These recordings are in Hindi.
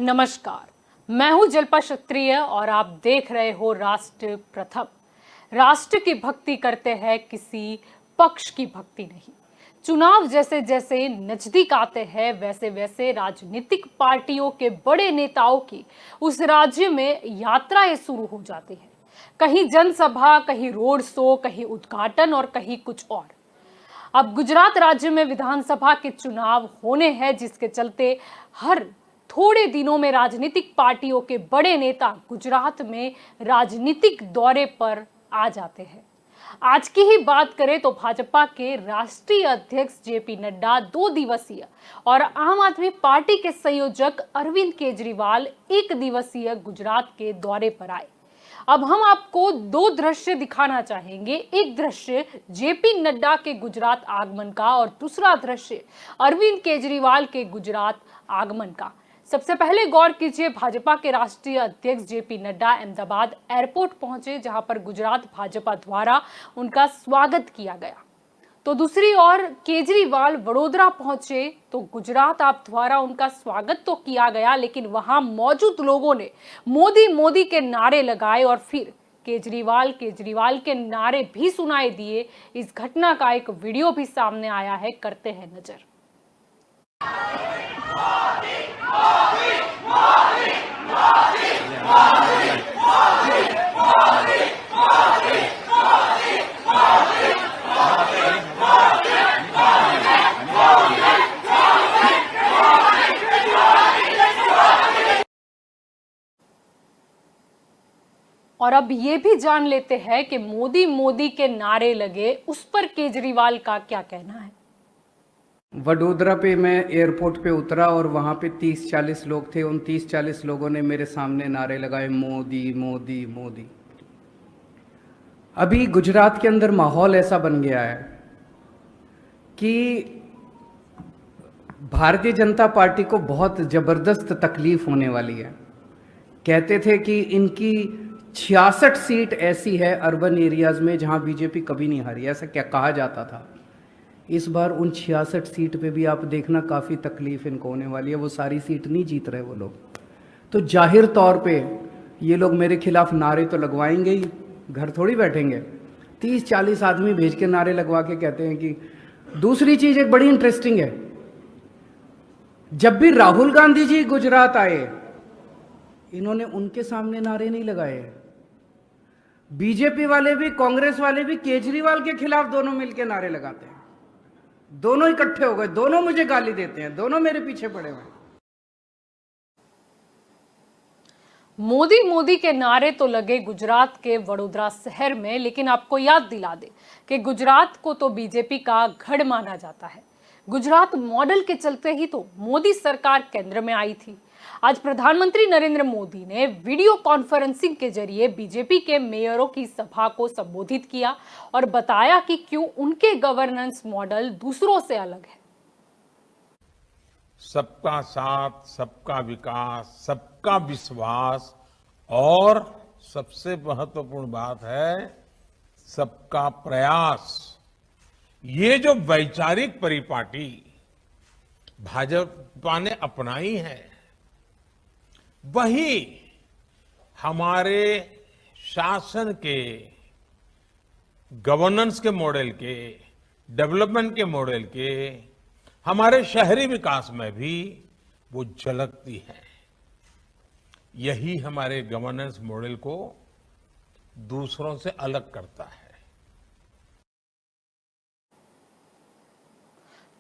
नमस्कार, मैं हूं जल्पा क्षत्रिय और आप देख रहे हो राष्ट्र प्रथम। राष्ट्र की भक्ति करते हैं, किसी पक्ष की भक्ति नहीं। चुनाव जैसे जैसे नजदीक आते हैं वैसे वैसे राजनीतिक पार्टियों के बड़े नेताओं की उस राज्य में यात्राएं शुरू हो जाती है। कहीं जनसभा, कहीं रोड शो, कहीं उद्घाटन और कहीं कुछ और। अब गुजरात राज्य में विधानसभा के चुनाव होने हैं, जिसके चलते हर थोड़े दिनों में राजनीतिक पार्टियों के बड़े नेता गुजरात में राजनीतिक दौरे पर आ जाते हैं। आज की ही बात करें तो भाजपा के राष्ट्रीय अध्यक्ष जेपी नड्डा 2 दिवसीय और आम आदमी पार्टी के संयोजक अरविंद केजरीवाल 1 दिवसीय गुजरात के दौरे पर आए। अब हम आपको 2 दृश्य दिखाना चाहेंगे। एक दृश्य जेपी नड्डा के गुजरात आगमन का और दूसरा दृश्य अरविंद केजरीवाल के गुजरात आगमन का। सबसे पहले गौर कीजिए, भाजपा के राष्ट्रीय अध्यक्ष जेपी नड्डा अहमदाबाद एयरपोर्ट पहुंचे, जहां पर गुजरात भाजपा द्वारा उनका स्वागत किया गया। तो दूसरी ओर केजरीवाल वडोदरा पहुंचे तो गुजरात आप द्वारा उनका स्वागत तो किया गया, लेकिन वहां मौजूद लोगों ने मोदी मोदी के नारे लगाए और फिर केजरीवाल के नारे भी सुनाई दिए। इस घटना का एक वीडियो भी सामने आया है, करते हैं नजर। और अब ये भी जान लेते हैं कि मोदी मोदी के नारे लगे, उस पर केजरीवाल का क्या कहना है। वडोदरा पे मैं एयरपोर्ट पे उतरा और वहाँ पे 30-40 लोग थे। उन 30-40 लोगों ने मेरे सामने नारे लगाए, मोदी मोदी मोदी। अभी गुजरात के अंदर माहौल ऐसा बन गया है कि भारतीय जनता पार्टी को बहुत ज़बरदस्त तकलीफ होने वाली है। कहते थे कि इनकी 66 सीट ऐसी है अर्बन एरियाज में जहाँ बीजेपी कभी नहीं हारी, ऐसा क्या कहा जाता था। इस बार उन 66 सीट पे भी आप देखना काफ़ी तकलीफ इनको होने वाली है। वो सारी सीट नहीं जीत रहे वो लोग, तो जाहिर तौर पे ये लोग मेरे खिलाफ नारे तो लगवाएंगे ही, घर थोड़ी बैठेंगे। 30-40 आदमी भेज के नारे लगवा के कहते हैं कि। दूसरी चीज़ एक बड़ी इंटरेस्टिंग है, जब भी राहुल गांधी जी गुजरात आए इन्होंने उनके सामने नारे नहीं लगाए। बीजेपी वाले भी कांग्रेस वाले भी केजरीवाल के खिलाफ दोनों मिलकर नारे लगाते हैं। दोनों इकट्ठे हो गए, दोनों मुझे गाली देते हैं, दोनों मेरे पीछे पड़े हुए हैं। मोदी मोदी के नारे तो लगे गुजरात के वडोदरा शहर में, लेकिन आपको याद दिला दे कि गुजरात को तो बीजेपी का गढ़ माना जाता है। गुजरात मॉडल के चलते ही तो मोदी सरकार केंद्र में आई थी। आज प्रधानमंत्री नरेंद्र मोदी ने वीडियो कॉन्फ्रेंसिंग के जरिए बीजेपी के मेयरों की सभा को संबोधित किया और बताया कि क्यों उनके गवर्नेंस मॉडल दूसरों से अलग है। सबका साथ, सबका विकास, सबका विश्वास और सबसे महत्वपूर्ण बात है सबका प्रयास। ये जो वैचारिक परिपाटी भाजपा ने अपनाई है, वही हमारे शासन के, गवर्नेंस के मॉडल के, डेवलपमेंट के मॉडल के, हमारे शहरी विकास में भी वो झलकती है। यही हमारे गवर्नेंस मॉडल को दूसरों से अलग करता है।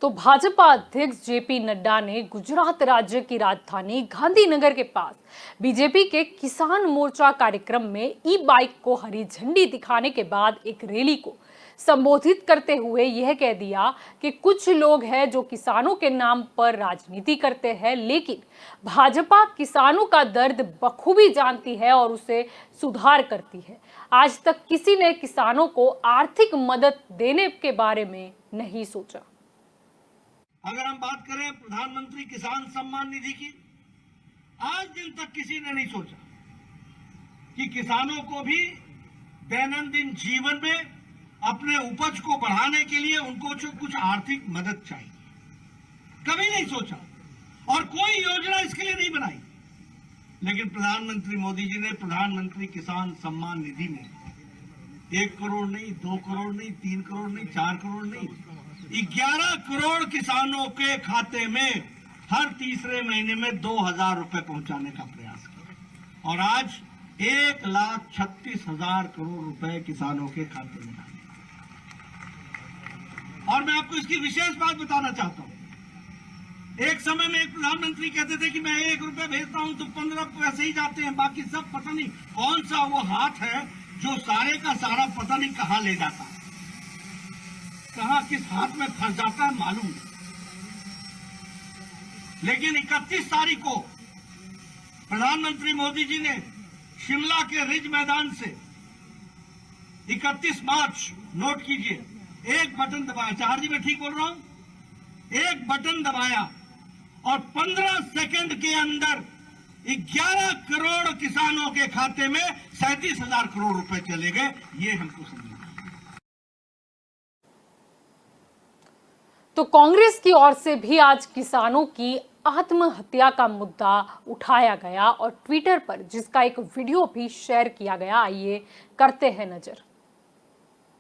तो भाजपा अध्यक्ष जेपी नड्डा ने गुजरात राज्य की राजधानी गांधीनगर के पास बीजेपी के किसान मोर्चा कार्यक्रम में ई बाइक को हरी झंडी दिखाने के बाद एक रैली को संबोधित करते हुए यह कह दिया कि कुछ लोग हैं जो किसानों के नाम पर राजनीति करते हैं, लेकिन भाजपा किसानों का दर्द बखूबी जानती है और उसे सुधार करती है। आज तक किसी ने किसानों को आर्थिक मदद देने के बारे में नहीं सोचा। अगर हम बात करें प्रधानमंत्री किसान सम्मान निधि की, आज दिन तक किसी ने नहीं सोचा कि किसानों को भी दैनंदिन जीवन में अपने उपज को बढ़ाने के लिए उनको जो कुछ आर्थिक मदद चाहिए, कभी नहीं सोचा और कोई योजना इसके लिए नहीं बनाई। लेकिन प्रधानमंत्री मोदी जी ने प्रधानमंत्री किसान सम्मान निधि में 1 करोड़ नहीं, 2 करोड़ नहीं, 3 करोड़ नहीं, 4 करोड़ नहीं, 11 करोड़ किसानों के खाते में हर तीसरे महीने में 2,000 रुपए पहुंचाने का प्रयास किया और आज 1,36,000 करोड़ रुपए किसानों के खाते में डाले। और मैं आपको इसकी विशेष बात बताना चाहता हूं। एक समय में एक प्रधानमंत्री कहते थे कि मैं 1 रुपया भेजता हूं तो 15 पैसे ही जाते हैं, बाकी सब पता नहीं कौन सा वो हाथ है जो सारे का सारा पता नहीं कहां ले जाता है, कहां किस हाथ में फंस जाता है मालूम नहीं। लेकिन 31 तारीख को प्रधानमंत्री मोदी जी ने शिमला के रिज मैदान से 31 मार्च नोट कीजिए, एक बटन दबाया, चार जी मैं ठीक बोल रहा हूं, एक बटन दबाया और 15 सेकंड के अंदर 11 करोड़ किसानों के खाते में 37,000 करोड़ रुपए चले गए। ये हमको समझना। तो कांग्रेस की ओर से भी आज किसानों की आत्महत्या का मुद्दा उठाया गया और ट्विटर पर जिसका एक वीडियो भी शेयर किया गया, आइए करते हैं नजर।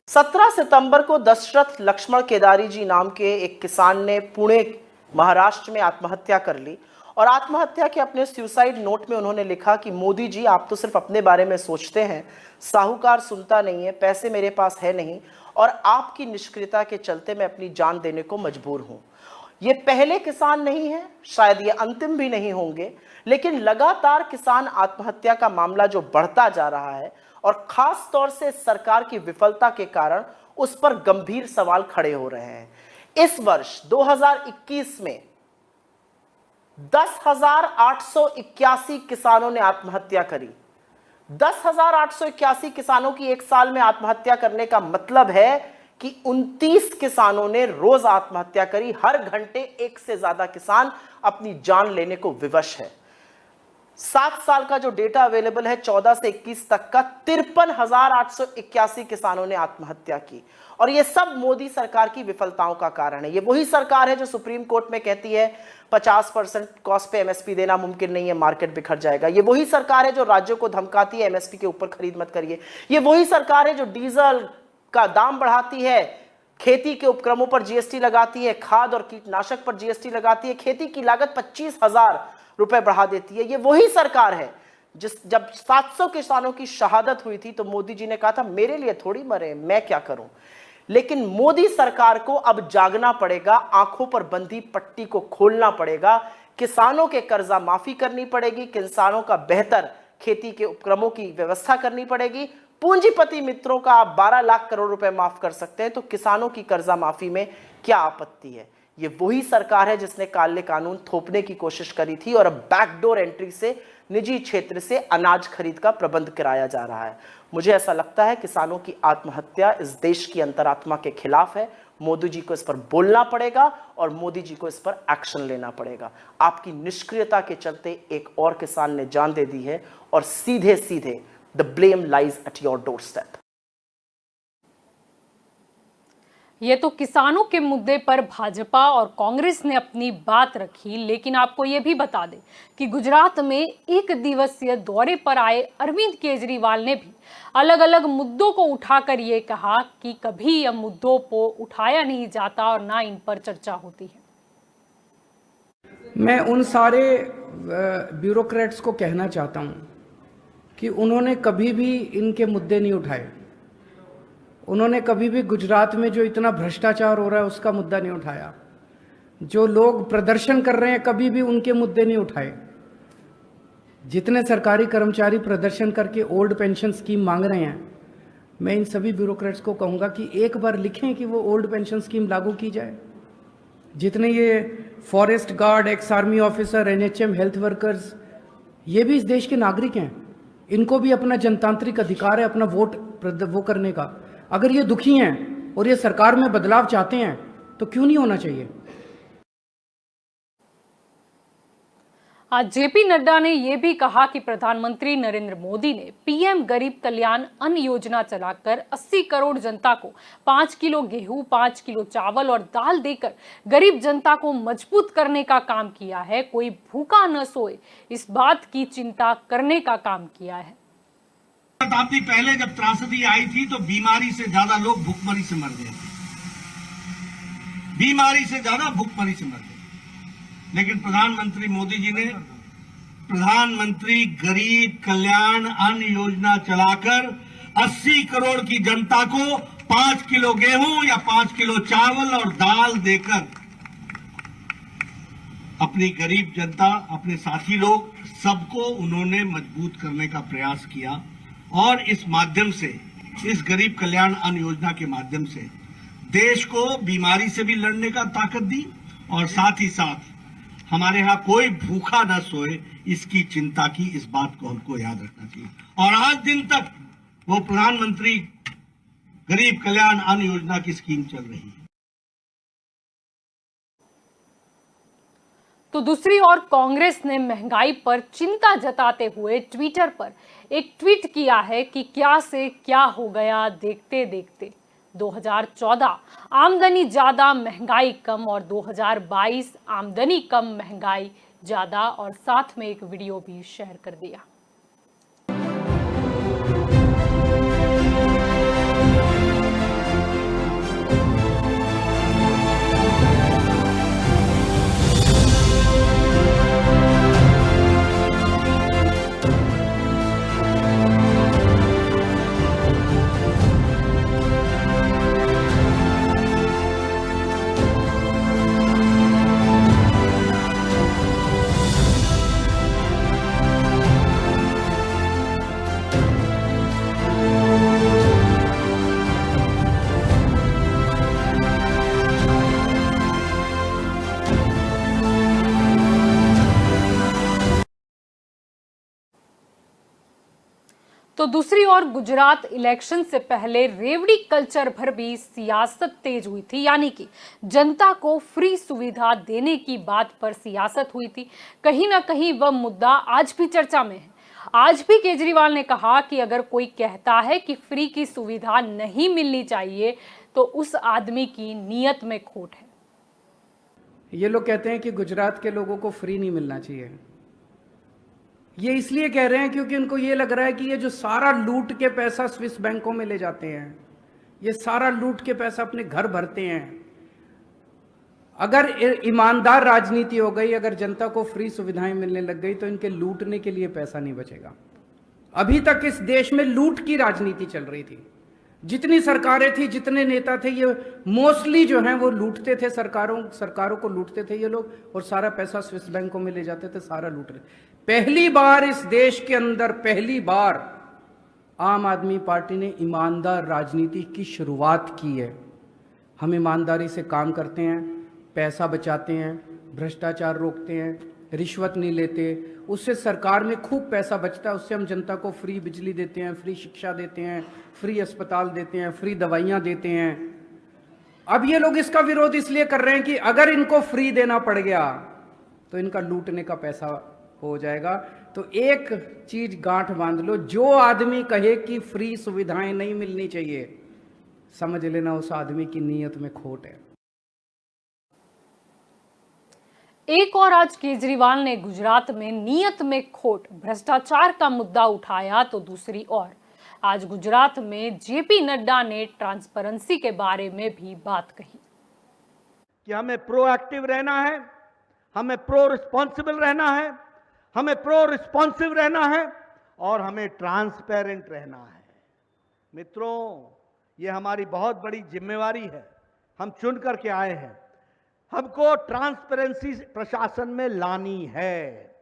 17 सितंबर को दशरथ लक्ष्मण केदारी जी नाम के एक किसान ने पुणे महाराष्ट्र में आत्महत्या कर ली और आत्महत्या के अपने सुसाइड नोट में उन्होंने लिखा कि मोदी जी आप तो सिर्फ अपने बारे में सोचते हैं, साहूकार सुनता नहीं है, पैसे मेरे पास है नहीं और आपकी निष्क्रियता के चलते मैं अपनी जान देने को मजबूर हूं। ये पहले किसान नहीं है, शायद ये अंतिम भी नहीं होंगे, लेकिन लगातार किसान आत्महत्या का मामला जो बढ़ता जा रहा है और खास तौर से सरकार की विफलता के कारण उस पर गंभीर सवाल खड़े हो रहे हैं। इस वर्ष 2021 में 10,881 किसानों ने आत्महत्या करी। 10,881 किसानों की एक साल में आत्महत्या करने का मतलब है कि 29 किसानों ने रोज आत्महत्या करी। हर घंटे एक से ज्यादा किसान अपनी जान लेने को विवश है। 7 साल का जो डेटा अवेलेबल है 14 से 21 तक का, 53,881 किसानों ने आत्महत्या की और ये सब मोदी सरकार की विफलताओं का कारण है। ये वही सरकार है जो सुप्रीम कोर्ट में कहती है 50% कॉस्ट पे एमएसपी देना मुमकिन नहीं है, मार्केट बिखर जाएगा। ये वही सरकार है जो राज्यों को धमकाती है एमएसपी के ऊपर खरीद मत करिए। ये वही सरकार है जो डीजल का दाम बढ़ाती है, खेती के उपक्रमों पर जीएसटी लगाती है, खाद और कीटनाशक पर जीएसटी लगाती है, खेती की लागत 25,000 रुपए बढ़ा देती है। ये वही सरकार है जब 700 किसानों की शहादत हुई थी तो मोदी जी ने कहा था मेरे लिए थोड़ी मरे, मैं क्या करूं। लेकिन मोदी सरकार को अब जागना पड़ेगा, आंखों पर बंधी पट्टी को खोलना पड़ेगा, किसानों के कर्जा माफी करनी पड़ेगी, किसानों का बेहतर खेती के उपक्रमों की व्यवस्था करनी पड़ेगी। पूंजीपति मित्रों का आप 12 लाख करोड़ रुपए माफ कर सकते हैं तो किसानों की कर्जा माफी में क्या आपत्ति है। ये वही सरकार है जिसने काले कानून थोपने की कोशिश करी थी और अब बैकडोर एंट्री से निजी क्षेत्र से अनाज खरीद का प्रबंध कराया जा रहा है। मुझे ऐसा लगता है किसानों की आत्महत्या इस देश की अंतरात्मा के खिलाफ है। मोदी जी को इस पर बोलना पड़ेगा और मोदी जी को इस पर एक्शन लेना पड़ेगा। आपकी निष्क्रियता के चलते एक और किसान ने जान दे दी है और सीधे सीधे the blame lies at your doorstep. ये तो किसानों के मुद्दे पर भाजपा और कांग्रेस ने अपनी बात रखी, लेकिन आपको ये भी बता दें कि गुजरात में 1 दिवसीय दौरे पर आए अरविंद केजरीवाल ने भी अलग अलग मुद्दों को उठाकर ये कहा कि कभी यह मुद्दों को उठाया नहीं जाता और ना इन पर चर्चा होती है। मैं उन सारे ब्यूरोक्रेट्स को कहना चाहता हूं कि उन्होंने कभी भी इनके मुद्दे नहीं उठाए। उन्होंने कभी भी गुजरात में जो इतना भ्रष्टाचार हो रहा है उसका मुद्दा नहीं उठाया। जो लोग प्रदर्शन कर रहे हैं कभी भी उनके मुद्दे नहीं उठाए। जितने सरकारी कर्मचारी प्रदर्शन करके ओल्ड पेंशन स्कीम मांग रहे हैं, मैं इन सभी ब्यूरोक्रेट्स को कहूँगा कि एक बार लिखें कि वो ओल्ड पेंशन स्कीम लागू की जाए। जितने ये forest guard, ex army officer, NHM, health workers, ये भी इस देश के नागरिक हैं। इनको भी अपना जनतांत्रिक अधिकार है अपना वोट वो करने का। अगर ये दुखी हैं और ये सरकार में बदलाव चाहते हैं तो क्यों नहीं होना चाहिए। आज जेपी नड्डा ने यह भी कहा कि प्रधानमंत्री नरेंद्र मोदी ने पीएम गरीब कल्याण अन्न योजना चलाकर 80 करोड़ जनता को 5 किलो गेहूं, 5 किलो चावल और दाल देकर गरीब जनता को मजबूत करने का काम किया है। कोई भूखा न सोए, इस बात की चिंता करने का काम किया है। शताब्दी पहले जब त्रासदी आई थी तो बीमारी से ज्यादा लोग भूखमरी से मर गए थे, बीमारी से ज्यादा भूखमरी से मर गए। लेकिन प्रधानमंत्री मोदी जी ने प्रधानमंत्री गरीब कल्याण अन्न योजना चलाकर 80 करोड़ की जनता को 5 किलो गेहूं या 5 किलो चावल और दाल देकर अपनी गरीब जनता, अपने साथी लोग सबको उन्होंने मजबूत करने का प्रयास किया। और इस माध्यम से, इस गरीब कल्याण अन्न योजना के माध्यम से देश को बीमारी से भी लड़ने का ताकत दी और साथ ही साथ हमारे यहां कोई भूखा न सोए, इसकी चिंता की। इस बात को हमको याद रखना चाहिए। और आज दिन तक वो प्रधानमंत्री गरीब कल्याण अन्न योजना की स्कीम चल रही है। तो दूसरी ओर कांग्रेस ने महंगाई पर चिंता जताते हुए ट्विटर पर एक ट्वीट किया है कि क्या से क्या हो गया देखते देखते। 2014 आमदनी ज्यादा महंगाई कम और 2022 आमदनी कम महंगाई ज्यादा, और साथ में एक वीडियो भी शेयर कर दिया। तो दूसरी ओर गुजरात इलेक्शन से पहले रेवड़ी कल्चर पर भी सियासत तेज हुई थी, यानी कि जनता को फ्री सुविधा देने की बात पर सियासत हुई थी। कहीं ना कहीं वह मुद्दा आज भी चर्चा में है। आज भी केजरीवाल ने कहा कि अगर कोई कहता है कि फ्री की सुविधा नहीं मिलनी चाहिए तो उस आदमी की नीयत में खोट है। ये लोग कहते हैं कि गुजरात के लोगों को फ्री नहीं मिलना चाहिए। ये इसलिए कह रहे हैं क्योंकि उनको ये लग रहा है कि ये जो सारा लूट के पैसा स्विस बैंकों में ले जाते हैं, ये सारा लूट के पैसा अपने घर भरते हैं। अगर ईमानदार राजनीति हो गई, अगर जनता को फ्री सुविधाएं मिलने लग गई तो इनके लूटने के लिए पैसा नहीं बचेगा। अभी तक इस देश में लूट की राजनीति चल रही थी। जितनी सरकारें थी, जितने नेता थे, ये मोस्टली जो हैं वो लूटते थे, सरकारों को लूटते थे ये लोग, और सारा पैसा स्विस बैंकों में ले जाते थे, सारा लूट रहे। पहली बार इस देश के अंदर, पहली बार आम आदमी पार्टी ने ईमानदार राजनीति की शुरुआत की है। हम ईमानदारी से काम करते हैं, पैसा बचाते हैं, भ्रष्टाचार रोकते हैं, रिश्वत नहीं लेते, उससे सरकार में खूब पैसा बचता है। उससे हम जनता को फ्री बिजली देते हैं, फ्री शिक्षा देते हैं, फ्री अस्पताल देते हैं, फ्री दवाइयाँ देते हैं। अब ये लोग इसका विरोध इसलिए कर रहे हैं कि अगर इनको फ्री देना पड़ गया तो इनका लूटने का पैसा हो जाएगा। तो एक चीज गांठ बांध लो, जो आदमी कहे कि फ्री सुविधाएं नहीं मिलनी चाहिए, समझ लेना उस आदमी की नीयत में खोट है। एक और आज केजरीवाल ने गुजरात में नीयत में खोट, भ्रष्टाचार का मुद्दा उठाया, तो दूसरी ओर आज गुजरात में जेपी नड्डा ने ट्रांसपेरेंसी के बारे में भी बात कही कि हमें प्रोएक्टिव रहना है, हमें प्रो रिस्पॉन्सिबल रहना है, हमें प्रो रिस्पॉन्सिव रहना है और हमें ट्रांसपेरेंट रहना है। मित्रों, ये हमारी बहुत बड़ी जिम्मेवारी है। हम चुन करके आए हैं, हमको ट्रांसपेरेंसी प्रशासन में लानी है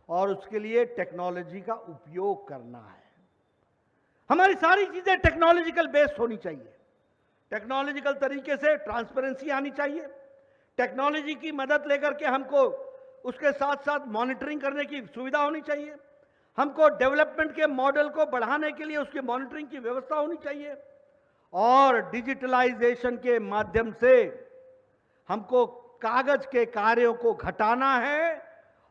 और उसके लिए टेक्नोलॉजी का उपयोग करना है। हमारी सारी चीजें टेक्नोलॉजिकल बेस्ड होनी चाहिए, टेक्नोलॉजिकल तरीके से ट्रांसपेरेंसी आनी चाहिए। टेक्नोलॉजी की मदद लेकर के हमको उसके साथ साथ मॉनिटरिंग करने की सुविधा होनी चाहिए। हमको डेवलपमेंट के मॉडल को बढ़ाने के लिए उसकी मॉनिटरिंग की व्यवस्था होनी चाहिए और डिजिटलाइजेशन के माध्यम से हमको कागज के कार्यों को घटाना है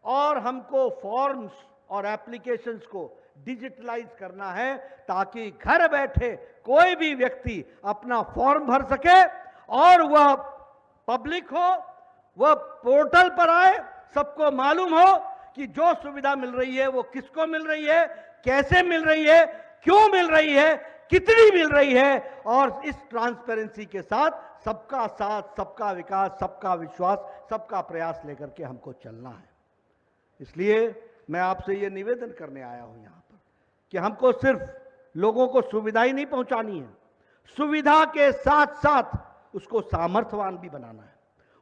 और हमको फॉर्म्स और एप्लीकेशंस को डिजिटलाइज करना है, ताकि घर बैठे कोई भी व्यक्ति अपना फॉर्म भर सके और वह पब्लिक हो, वह पोर्टल पर आए, सबको मालूम हो कि जो सुविधा मिल रही है वो किसको मिल रही है, कैसे मिल रही है, क्यों मिल रही है, कितनी मिल रही है। और इस ट्रांसपेरेंसी के साथ साथ, सबका विकास, सबका विश्वास, सबका प्रयास लेकर के हमको चलना है। इसलिए मैं आपसे ये निवेदन करने आया हूं यहां पर कि हमको सिर्फ लोगों को सुविधा ही नहीं पहुंचानी है, सुविधा के साथ साथ उसको सामर्थ्यवान भी बनाना है,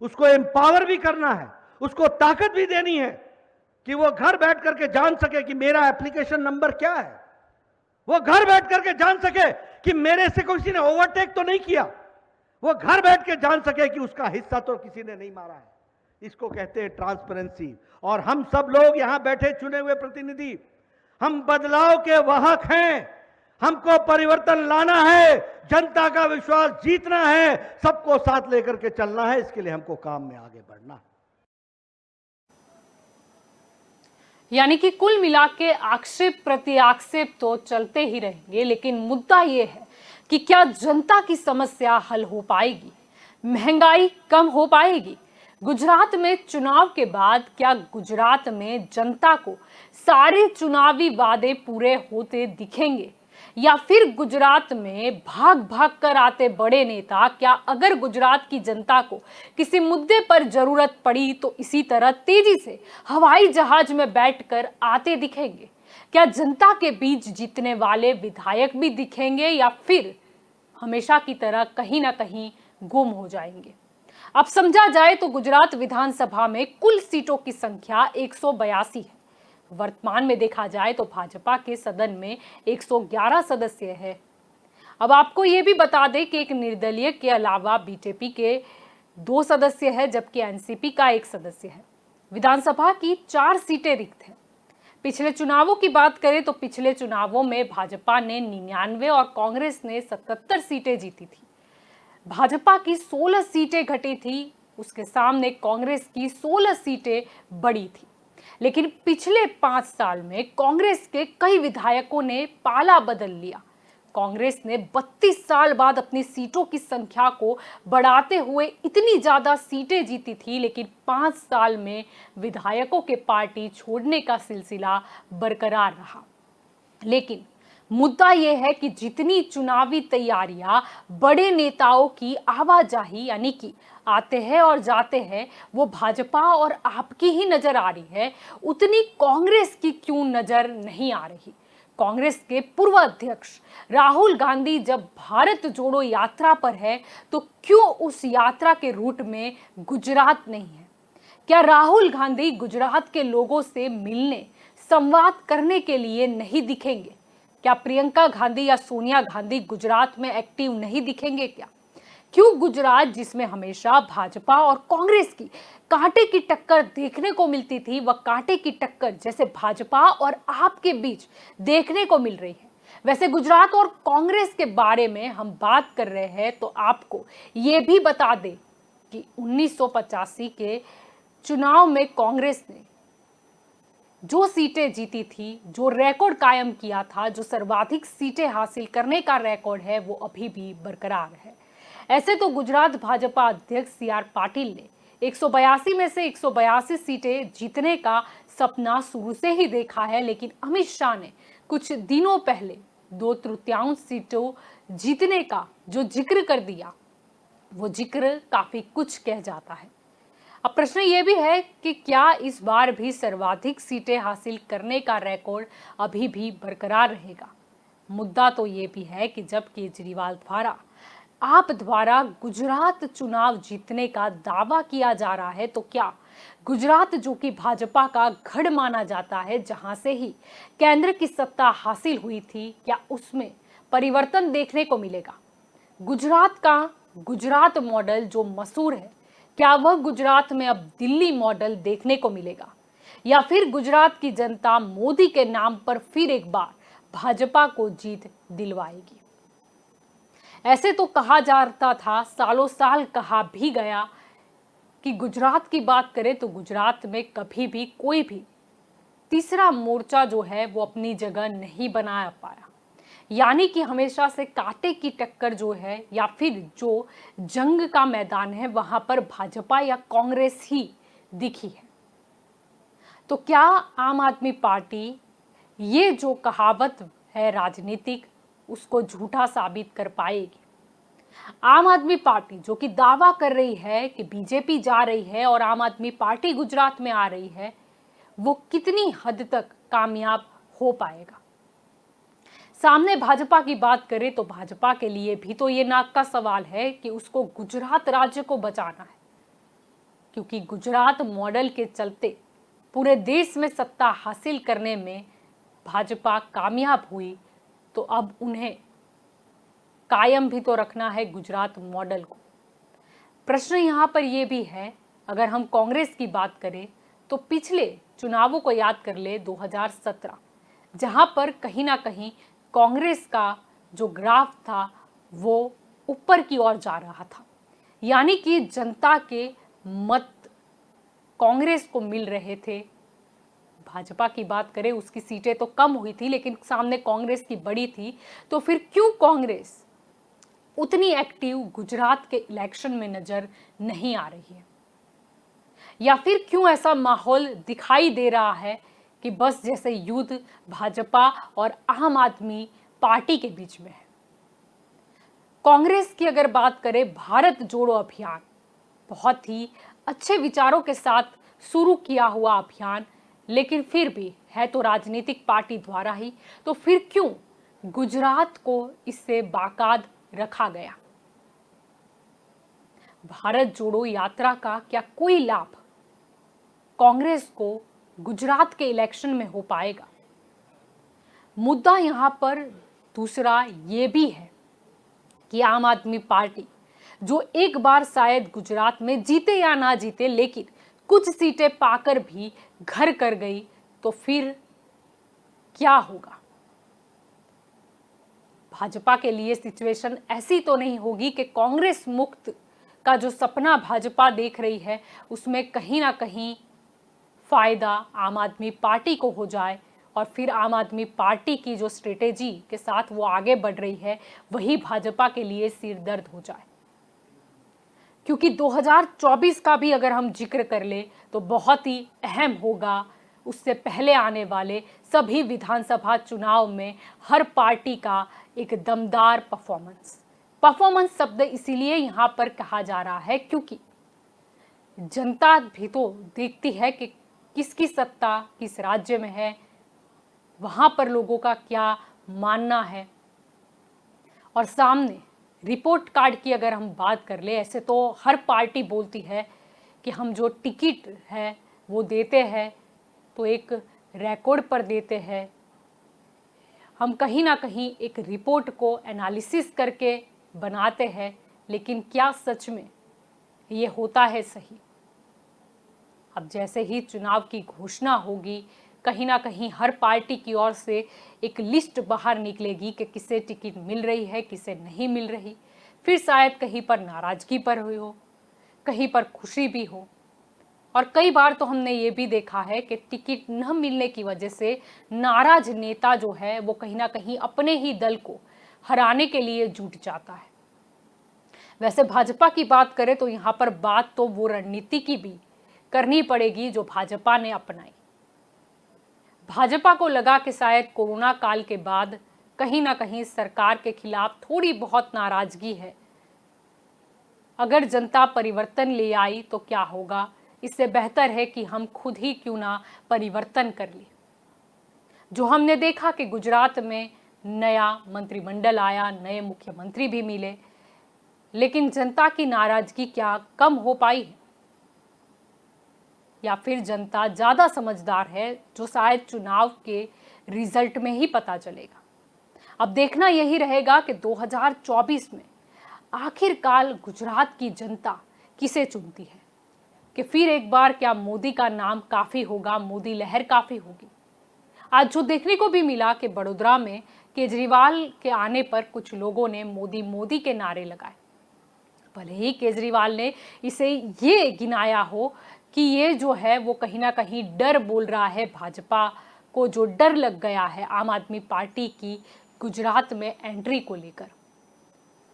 उसको एम्पावर भी करना है, उसको ताकत भी देनी है कि वो घर बैठ करके जान सके कि मेरा एप्लीकेशन नंबर क्या है, वो घर बैठ करके जान सके कि मेरे से किसी ने ओवरटेक तो नहीं किया, वो घर बैठ के जान सके कि उसका हिस्सा तो किसी ने नहीं मारा है। इसको कहते हैं ट्रांसपेरेंसी। और हम सब लोग यहां बैठे चुने हुए प्रतिनिधि, हम बदलाव के वाहक हैं, हमको परिवर्तन लाना है, जनता का विश्वास जीतना है, सबको साथ लेकर के चलना है। इसके लिए हमको काम में आगे बढ़ना है। यानी कि कुल मिला के आक्षेप प्रति आक्षेप तो चलते ही रहेंगे, लेकिन मुद्दा यह है कि क्या जनता की समस्या हल हो पाएगी, महंगाई कम हो पाएगी। गुजरात में चुनाव के बाद क्या गुजरात में जनता को सारे चुनावी वादे पूरे होते दिखेंगे, या फिर गुजरात में भाग भाग कर आते बड़े नेता क्या अगर गुजरात की जनता को किसी मुद्दे पर जरूरत पड़ी तो इसी तरह तेजी से हवाई जहाज में बैठकर आते दिखेंगे? क्या जनता के बीच जीतने वाले विधायक भी दिखेंगे, या फिर हमेशा की तरह कहीं ना कहीं गुम हो जाएंगे? अब समझा जाए तो गुजरात विधानसभा में कुल सीटों की संख्या 182 है। वर्तमान में देखा जाए तो भाजपा के सदन में 111 सदस्य है। अब आपको यह भी बता दें कि एक निर्दलीय के अलावा बीजेपी के 2 सदस्य है, जबकि एनसीपी का 1 सदस्य है। विधानसभा की 4 सीटें रिक्त हैं। पिछले चुनावों की बात करें तो पिछले चुनावों में भाजपा ने 99 और कांग्रेस ने 77 सीटें जीती थी। भाजपा की 16 सीटें घटी थी, उसके सामने कांग्रेस की 16 सीटें बढ़ी थी। लेकिन पिछले 5 साल में कांग्रेस के कई विधायकों ने पाला बदल लिया। कांग्रेस ने 32 साल बाद अपनी सीटों की संख्या को बढ़ाते हुए इतनी ज्यादा सीटें जीती थी, लेकिन 5 साल में विधायकों के पार्टी छोड़ने का सिलसिला बरकरार रहा। लेकिन मुद्दा यह है कि जितनी चुनावी तैयारियां बड़े नेताओं की आवाजाही यानी कि आते हैं और जाते हैं वो भाजपा और आपकी ही नजर आ रही है, उतनी कांग्रेस की क्यों नजर नहीं आ रही? कांग्रेस के पूर्व अध्यक्ष राहुल गांधी जब भारत जोड़ो यात्रा पर है तो क्यों उस यात्रा के रूट में गुजरात नहीं है? क्या राहुल गांधी गुजरात के लोगों से मिलने, संवाद करने के लिए नहीं दिखेंगे? क्या प्रियंका गांधी या सोनिया गांधी गुजरात में एक्टिव नहीं दिखेंगे क्या? क्यों गुजरात, जिसमें हमेशा भाजपा और कांग्रेस की कांटे की टक्कर देखने को मिलती थी, वह कांटे की टक्कर जैसे भाजपा और आप के बीच देखने को मिल रही है? वैसे गुजरात और कांग्रेस के बारे में हम बात कर रहे हैं तो आपको ये भी बता दें कि 1985 के चुनाव में कांग्रेस ने जो सीटें जीती थी, जो रिकॉर्ड कायम किया था, जो सर्वाधिक सीटें हासिल करने का रिकॉर्ड है, वो अभी भी बरकरार है। ऐसे तो गुजरात भाजपा अध्यक्ष CR पाटिल ने 182 में से 182 सीटें जीतने का सपना शुरू से ही देखा है, लेकिन अमित शाह ने कुछ दिनों पहले 2/3 सीटों जीतने का जो जिक्र कर दिया, वो जिक्र काफी कुछ कह जाता है। अब प्रश्न ये भी है कि क्या इस बार भी सर्वाधिक सीटें हासिल करने का रिकॉर्ड अभी भी बरकरार रहेगा? मुद्दा तो ये भी है कि जब केजरीवाल द्वारा, आप द्वारा गुजरात चुनाव जीतने का दावा किया जा रहा है, तो क्या गुजरात, जो कि भाजपा का गढ़ माना जाता है, जहां से ही केंद्र की सत्ता हासिल हुई थी, क्या उसमें परिवर्तन देखने को मिलेगा? गुजरात का गुजरात मॉडल जो मशहूर है, क्या वह गुजरात में अब दिल्ली मॉडल देखने को मिलेगा, या फिर गुजरात की जनता मोदी के नाम पर फिर एक बार भाजपा को जीत दिलवाएगी? ऐसे तो कहा जाता था, सालों साल कहा भी गया कि गुजरात की बात करें तो गुजरात में कभी भी कोई भी तीसरा मोर्चा जो है वो अपनी जगह नहीं बना पाया। यानी कि हमेशा से कांटे की टक्कर जो है या फिर जो जंग का मैदान है वहां पर भाजपा या कांग्रेस ही दिखी है। तो क्या आम आदमी पार्टी ये जो कहावत है राजनीतिक उसको झूठा साबित कर पाएगी? आम आदमी पार्टी जो कि दावा कर रही है कि बीजेपी जा रही है और आम आदमी पार्टी गुजरात में आ रही है, वो कितनी हद तक कामयाब हो पाएगा? सामने भाजपा की बात करें तो भाजपा के लिए भी तो ये नाक का सवाल है कि उसको गुजरात राज्य को बचाना है, क्योंकि गुजरात मॉडल के चलते पूरे देश में सत्ता हासिल करने में भाजपा कामयाब हुई, तो अब उन्हें कायम भी तो रखना है गुजरात मॉडल को। प्रश्न यहाँ पर यह भी है, अगर हम कांग्रेस की बात करें तो पिछले चुनावों को याद कर ले 2017, जहां पर कहीं ना कहीं कांग्रेस का जो ग्राफ था वो ऊपर की ओर जा रहा था, यानी कि जनता के मत कांग्रेस को मिल रहे थे। भाजपा की बात करें उसकी सीटें तो कम हुई थी, लेकिन सामने कांग्रेस की बड़ी थी। तो फिर क्यों कांग्रेस उतनी एक्टिव गुजरात के इलेक्शन में नजर नहीं आ रही है? या फिर क्यों ऐसा माहौल दिखाई दे रहा है कि बस जैसे युद्ध भाजपा और आम आदमी पार्टी के बीच में है? कांग्रेस की अगर बात करें, भारत जोड़ो अभियान बहुत ही अच्छे विचारों के साथ शुरू किया हुआ अभियान, लेकिन फिर भी है तो राजनीतिक पार्टी द्वारा ही, तो फिर क्यों गुजरात को इससे बाकाद रखा गया? भारत जोड़ो यात्रा का क्या कोई लाभ कांग्रेस को गुजरात के इलेक्शन में हो पाएगा? मुद्दा यहां पर दूसरा ये भी है कि आम आदमी पार्टी जो एक बार शायद गुजरात में जीते या ना जीते, लेकिन कुछ सीटें पाकर भी घर कर गई, तो फिर क्या होगा? भाजपा के लिए सिचुएशन ऐसी तो नहीं होगी कि कांग्रेस मुक्त का जो सपना भाजपा देख रही है उसमें कहीं ना कहीं फायदा आम आदमी पार्टी को हो जाए और फिर आम आदमी पार्टी की जो स्ट्रेटेजी के साथ वो आगे बढ़ रही है वही भाजपा के लिए सिरदर्द हो जाए। क्योंकि 2024 का भी अगर हम जिक्र कर ले तो बहुत ही अहम होगा। उससे पहले आने वाले सभी विधानसभा चुनाव में हर पार्टी का एक दमदार परफॉर्मेंस शब्द इसीलिए यहाँ पर कहा जा रहा है क्योंकि जनता भी तो देखती है कि किसकी सत्ता किस राज्य में है, वहाँ पर लोगों का क्या मानना है। और सामने रिपोर्ट कार्ड की अगर हम बात कर ले, ऐसे तो हर पार्टी बोलती है कि हम जो टिकट है वो देते हैं तो एक रिकॉर्ड पर देते हैं, हम कहीं ना कहीं एक रिपोर्ट को एनालिसिस करके बनाते हैं, लेकिन क्या सच में ये होता है सही? अब जैसे ही चुनाव की घोषणा होगी, कहीं ना कहीं हर पार्टी की ओर से एक लिस्ट बाहर निकलेगी कि किसे टिकट मिल रही है, किसे नहीं मिल रही। फिर शायद कहीं पर नाराजगी पर हुई हो, कहीं पर खुशी भी हो। और कई बार तो हमने ये भी देखा है कि टिकट न मिलने की वजह से नाराज नेता जो है वो कहीं ना कहीं अपने ही दल को हराने के लिए जुट जाता है। वैसे भाजपा की बात करें तो यहाँ पर बात तो वो रणनीति की भी करनी पड़ेगी जो भाजपा ने अपनाई। भाजपा को लगा कि शायद कोरोना काल के बाद कहीं ना कहीं सरकार के खिलाफ थोड़ी बहुत नाराजगी है, अगर जनता परिवर्तन ले आई तो क्या होगा, इससे बेहतर है कि हम खुद ही क्यों ना परिवर्तन कर ले। जो हमने देखा कि गुजरात में नया मंत्रिमंडल आया, नए मुख्यमंत्री भी मिले, लेकिन जनता की नाराजगी क्या कम हो पाई है? या फिर जनता ज़्यादा समझदार है, जो शायद चुनाव के रिजल्ट में ही पता चलेगा। अब देखना यही रहेगा कि 2024 में आखिरकार गुजरात की जनता किसे चुनती है, कि फिर एक बार क्या मोदी का नाम काफ़ी होगा, मोदी लहर काफ़ी होगी। आज जो देखने को भी मिला कि बड़ोदरा में केजरीवाल के आने पर कुछ लोगों ने मोदी मोदी के नारे लगाए। भले ही केजरीवाल ने इसे ये गिनाया हो कि ये जो है वो कहीं ना कहीं डर बोल रहा है, भाजपा को जो डर लग गया है आम आदमी पार्टी की गुजरात में एंट्री को लेकर,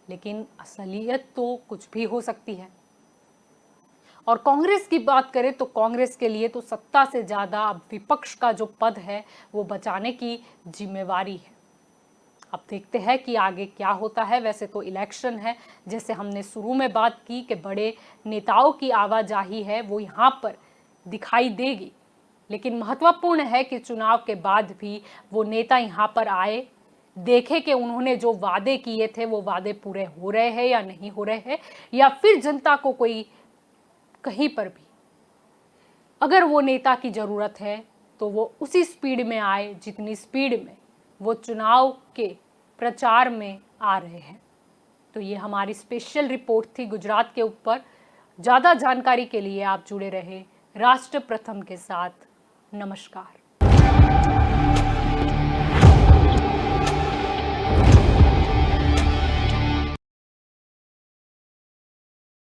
लेकिन असलियत तो कुछ भी हो सकती है। और कांग्रेस की बात करें तो कांग्रेस के लिए तो सत्ता से ज़्यादा अब विपक्ष का जो पद है वो बचाने की जिम्मेवारी है। अब देखते हैं कि आगे क्या होता है। वैसे तो इलेक्शन है, जैसे हमने शुरू में बात की कि बड़े नेताओं की आवाजाही है वो यहाँ पर दिखाई देगी, लेकिन महत्वपूर्ण है कि चुनाव के बाद भी वो नेता यहाँ पर आए, देखे कि उन्होंने जो वादे किए थे वो वादे पूरे हो रहे हैं या नहीं हो रहे हैं, या फिर जनता को कोई कहीं पर भी अगर वो नेता की ज़रूरत है तो वो उसी स्पीड में आए जितनी स्पीड में वो चुनाव के प्रचार में आ रहे हैं। तो ये हमारी स्पेशल रिपोर्ट थी गुजरात के ऊपर। ज़्यादा जानकारी के लिए आप जुड़े रहे राष्ट्र प्रथम के साथ। नमस्कार।